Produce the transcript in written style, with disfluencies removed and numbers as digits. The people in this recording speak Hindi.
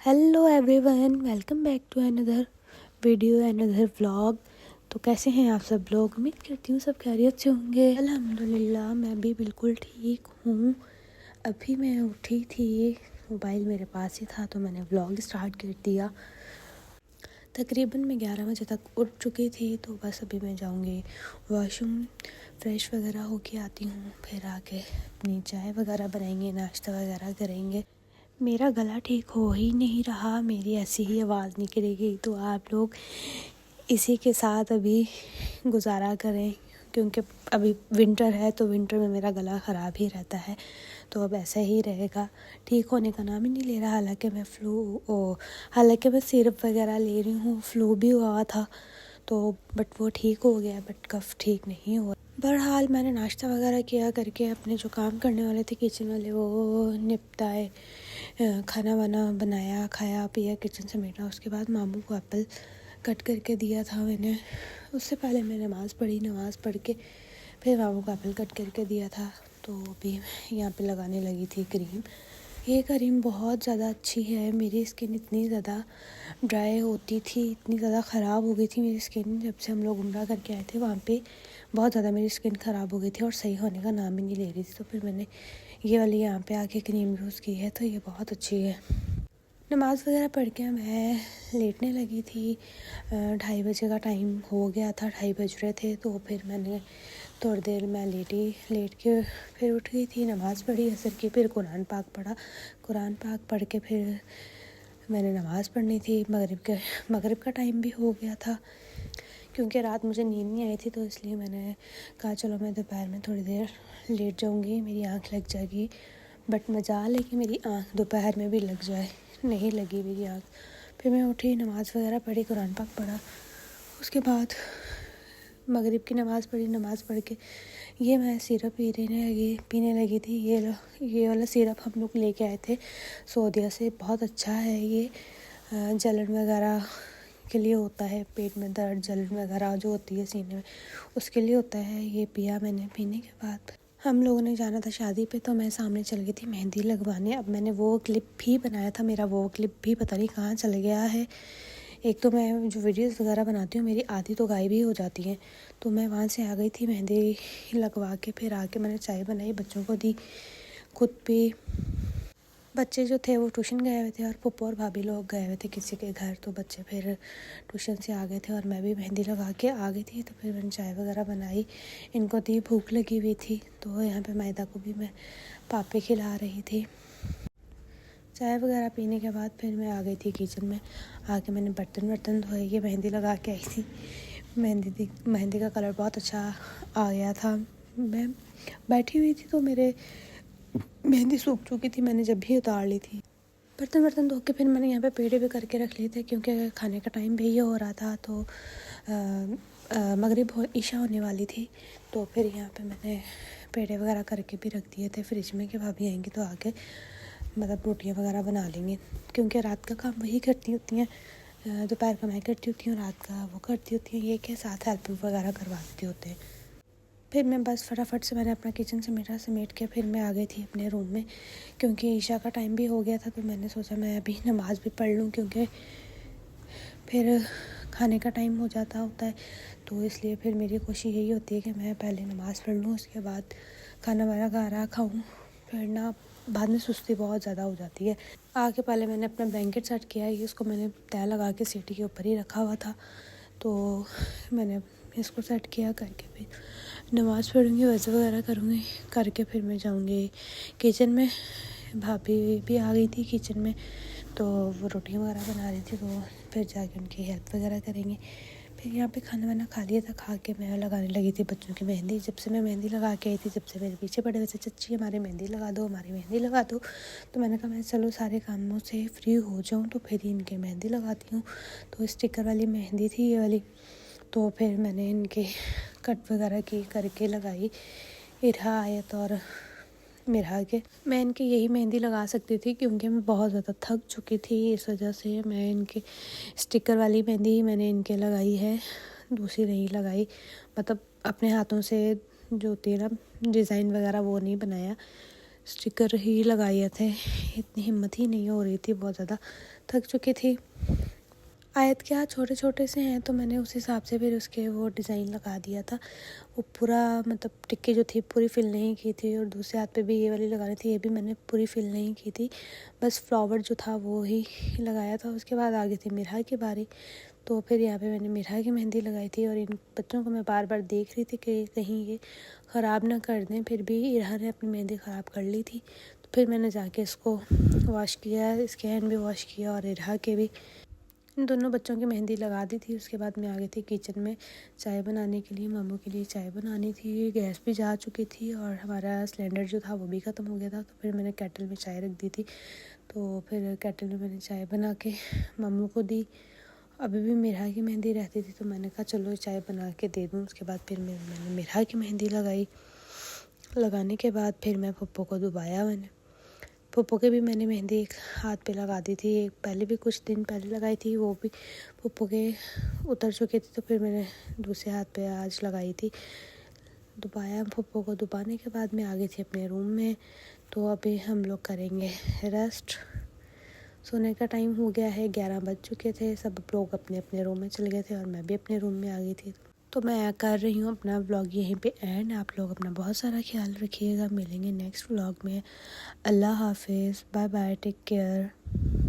Hello everyone, welcome back to another video another vlog. तो कैसे हैं आप सब लोग? उम्मीद करती हूँ सब खैरियत से होंगे। अल्हम्दुलिल्लाह मैं भी बिल्कुल ठीक हूँ। अभी मैं उठी थी, मोबाइल मेरे पास ही था तो मैंने व्लॉग स्टार्ट कर दिया। तकरीबन मैं 11 बजे तक उठ चुकी थी, तो बस अभी मैं जाऊँगी वॉशरूम, फ्रेश वगैरह होके आती हूँ, फिर आके अपनी चाय वगैरह बनाएंगे, नाश्ता वगैरह करेंगे। मेरा गला ठीक हो ही नहीं रहा, मेरी ऐसी ही आवाज़ निकलेगी, तो आप लोग इसी के साथ अभी गुजारा करें, क्योंकि अभी विंटर है तो विंटर में मेरा गला ख़राब ही रहता है, तो अब ऐसा ही रहेगा। ठीक होने का नाम ही नहीं ले रहा। हालांकि मैं सिरप वगैरह ले रही हूँ, फ्लू भी हुआ था तो बट वो ठीक हो गया, बट कफ ठीक नहीं हुआ। बहरहाल मैंने नाश्ता वगैरह किया करके अपने जो काम करने वाले थे किचन वाले वो निपटाए, खाना वाना बनाया, खाया पिया, किचन समेटा। उसके बाद मामू को एप्पल कट करके दिया था मैंने। उससे पहले मैं नमाज़ पढ़ी, नमाज़ पढ़ के फिर मामू को एप्पल कट करके दिया था। तो अभी यहाँ पे लगाने लगी थी क्रीम। ये क्रीम बहुत ज़्यादा अच्छी है। मेरी स्किन इतनी ज़्यादा ड्राई होती थी, इतनी ज़्यादा ख़राब हो गई थी मेरी स्किन। जब से हम लोग उम्रा करके आए थे वहाँ पे बहुत ज़्यादा मेरी स्किन ख़राब हो गई थी और सही होने का नाम ही नहीं ले रही थी। तो फिर मैंने ये वाली यहाँ पे आके क्रीम यूज़ की है, तो ये बहुत अच्छी है। नमाज़ वगैरह पढ़ के मैं लेटने लगी थी। 2:30 बजे का टाइम हो गया था, 2:30 बज रहे थे। तो फिर मैंने थोड़ी देर मैं लेट के फिर उठ गई थी, नमाज़ पढ़ी असर की, फिर कुरान पाक पढ़ा। कुरान पाक पढ़ के फिर मैंने नमाज़ पढ़नी थी। मगरिब का टाइम भी हो गया था, क्योंकि रात मुझे नींद नहीं आई थी, तो इसलिए मैंने कहा चलो मैं दोपहर में थोड़ी देर लेट जाऊँगी, मेरी आँख लग जाएगी। बट मजाल है कि मेरी आँख दोपहर में भी लग जाए, नहीं लगी मेरी आँख। फिर मैं उठी, नमाज़ वगैरह पढ़ी, कुरान पाक पढ़ा। उसके बाद मगरिब की नमाज़ पढ़ी। नमाज़ पढ़ के ये मैं सिरप पीने लगी थी। ये वाला सिरप हम लोग लेके आए थे सऊदीया से, बहुत अच्छा है ये। जलन वगैरह के लिए होता है, पेट में दर्द, जलन वगैरह जो होती है सीने में, उसके लिए होता है। ये पिया मैंने। पीने के बाद हम लोगों ने जाना था शादी पे, तो मैं सामने चल गई थी मेहंदी लगवाने। अब मैंने वो क्लिप भी बनाया था, मेरा वो क्लिप भी पता नहीं कहाँ चल गया है। एक तो मैं जो वीडियोस वगैरह बनाती हूँ मेरी आधी तो गायब ही हो जाती हैं। तो मैं वहाँ से आ गई थी मेहंदी लगवा के, फिर आके मैंने चाय बनाई, बच्चों को दी, खुद भी। बच्चे जो थे वो ट्यूशन गए हुए थे और पप्पू और भाभी लोग गए हुए थे किसी के घर, तो बच्चे फिर ट्यूशन से आ गए थे और मैं भी मेहंदी लगा के आ गई थी। तो फिर मैंने चाय वगैरह बनाई, इनको दी, भूख लगी हुई थी, तो यहाँ पे मैदा को भी मैं पापे खिला रही थी। चाय वगैरह पीने के बाद फिर मैं आ गई थी किचन में। आके मैंने बर्तन धोए, ये मेहंदी लगा के आई थी। मेहंदी का कलर बहुत अच्छा आ गया था। मैं बैठी हुई थी तो मेरे मेहंदी सूख चुकी थी, मैंने जब भी उतार ली थी। बर्तन धो के फिर मैंने यहाँ पे पेड़े भी करके रख लिए थे, क्योंकि खाने का टाइम भी ये हो रहा था। तो ईशा होने वाली थी, तो फिर यहाँ पे मैंने पेड़े वगैरह करके भी रख दिए थे फ्रिज में, कि भाभी आएंगी तो आके मतलब रोटियाँ वगैरह बना लेंगे, क्योंकि रात का काम वही करती होती हैं। दोपहर का मैं करती होती हूँ, रात का वो करती होती हैं, ये के साथ हेल्प वगैरह करवा देते होते हैं। फिर मैं बस फटाफट से मैंने अपना किचन समेट के फिर मैं आ गई थी अपने रूम में, क्योंकि ईशा का टाइम भी हो गया था। तो मैंने सोचा मैं अभी नमाज़ भी पढ़ लूँ, क्योंकि फिर खाने का टाइम हो जाता होता है। तो इसलिए फिर मेरी कोशिश यही होती है कि मैं पहले नमाज़ पढ़ लूँ, उसके बाद खाना वगैरह खाऊँ। फिर ना बाद में सुस्ती बहुत ज़्यादा हो जाती है। आके पहले मैंने अपना ब्लैंकेट सेट किया है, उसको मैंने तय लगा के सीटी के ऊपर ही रखा हुआ था, तो मैंने इसको सेट किया करके फिर नमाज़ पढ़ूँगी, वज़ू वगैरह करूँगी, करके फिर मैं जाऊँगी किचन में। भाभी भी आ गई थी किचन में, तो वो रोटियाँ वगैरह बना रही थी, तो फिर जाके उनकी हेल्प वगैरह करेंगे। फिर यहाँ पे खाना वाना खा लिया था, खा के मैं लगाने लगी थी बच्चों की मेहंदी। जब से मैं मेहंदी लगा के आई थी, जब से मेरे पीछे पड़े हुए थे, चच्ची हमारी मेहंदी लगा दो, हमारी मेहंदी लगा दो। तो मैंने कहा मैं चलो सारे कामों से फ्री हो जाऊँ तो फिर इनके मेहंदी लगाती हूँ। तो स्टिकर वाली मेहंदी थी ये वाली, तो फिर मैंने इनके कट वगैरह की करके लगाई, इरहा आयत और मिरहा के। मैं इनकी यही मेहंदी लगा सकती थी, क्योंकि मैं बहुत ज़्यादा थक चुकी थी, इस वजह से मैं इनके स्टिकर वाली मेहंदी ही मैंने इनके लगाई है, दूसरी नहीं लगाई। मतलब अपने हाथों से जो होती है ना डिज़ाइन वगैरह, वो नहीं बनाया। स्टिकर ही लगाए थे, इतनी हिम्मत ही नहीं हो रही थी, बहुत ज़्यादा थक चुकी थी। आयत के हाथ छोटे छोटे से हैं तो मैंने उस हिसाब से फिर उसके वो डिज़ाइन लगा दिया था। वो पूरा मतलब टिक्की जो थी पूरी फिल नहीं की थी, और दूसरे हाथ पे भी ये वाली लगानी थी, ये भी मैंने पूरी फिल नहीं की थी, बस फ्लावर जो था वो ही लगाया था। उसके बाद आ गई थी मिरहा की बारी, तो फिर यहाँ पे मैंने मिरहा की मेहंदी लगाई थी। और इन बच्चों को मैं बार बार देख रही थी कि कहीं ये ख़राब ना कर दें, फिर भी इरहा ने अपनी मेहंदी ख़राब कर ली थी। तो फिर मैंने जाके इसको वॉश किया, इसके हैंड भी वॉश किया और इरहा के भी। इन दोनों बच्चों की मेहंदी लगा दी थी। उसके बाद मैं आ गई थी किचन में चाय बनाने के लिए। मामू के लिए चाय बनानी थी, गैस भी जा चुकी थी और हमारा सिलेंडर जो था वो भी ख़त्म हो गया था। तो फिर मैंने केटल में चाय रख दी थी, तो फिर केटल में मैंने चाय बना के मामू को दी। अभी भी मिरहा की मेहंदी रहती थी तो मैंने कहा चलो चाय बना के दे दूँ। उसके बाद फिर मैंने मिरहा की मेहंदी लगाई। लगाने के बाद फिर मैं पप्पो को दुबाया। मैंने पप्पो के भी मैंने मेहंदी एक हाथ पे लगा दी थी, एक पहले भी कुछ दिन पहले लगाई थी, वो भी पप्पो के उतर चुके थे, तो फिर मैंने दूसरे हाथ पे आज लगाई थी। दुबाया पप्पो को। दुबाने के बाद मैं आ गई थी अपने रूम में। तो अभी हम लोग करेंगे रेस्ट। सोने का टाइम हो गया है, 11 बज चुके थे। सब लोग अपने अपने रूम में चले गए थे और मैं भी अपने रूम में आ गई थी। तो मैं कर रही हूँ अपना व्लॉग यहीं पे एंड। आप लोग अपना बहुत सारा ख्याल रखिएगा। मिलेंगे नेक्स्ट व्लॉग में। अल्लाह हाफिज़, बाय बाय, टेक केयर।